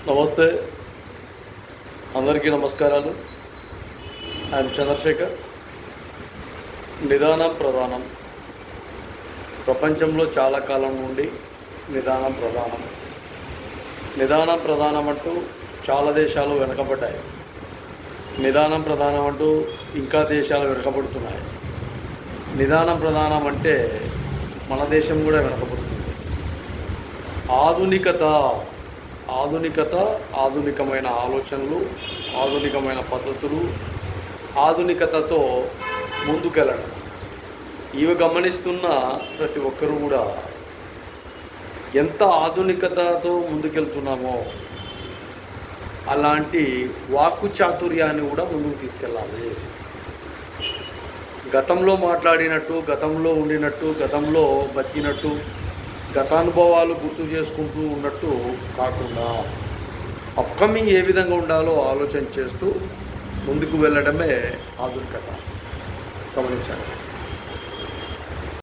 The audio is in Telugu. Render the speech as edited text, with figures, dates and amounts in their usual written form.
నమస్తే, అందరికీ నమస్కారాలు. ఐఎమ్ చంద్రశేఖర్. నిదానం ప్రధానం. ప్రపంచంలో చాలా కాలం నుండి నిదానం ప్రధానం. నిదానం ప్రధానం అంటూ చాలా దేశాలు వెనకబడ్డాయి. నిదానం ప్రధానం అంటూ ఇంకా దేశాలు వెనకబడుతున్నాయి. నిదానం ప్రధానం అంటే మన దేశం కూడా వెనకబడుతుంది. ఆధునికమైన ఆలోచనలు, ఆధునికమైన పద్ధతులు, ఆధునికతతో ముందుకెళ్ళడం. ఇవి గమనిస్తున్న ప్రతి ఒక్కరూ కూడా ఎంత ఆధునికతతో ముందుకెళ్తున్నామో అలాంటి వాక్కు చాతుర్యాన్ని కూడా ముందుకు తీసుకెళ్ళాలి. గతంలో మాట్లాడినట్టు, గతంలో ఉండినట్టు, గతంలో బతికినట్టు, గతానుభవాలు గుర్తు చేసుకుంటూ ఉన్నట్టు కాకుండా అప్కమింగ్ ఏ విధంగా ఉండాలో ఆలోచన చేస్తూ ముందుకు వెళ్ళడమే ఆధునికత. గమనించండి.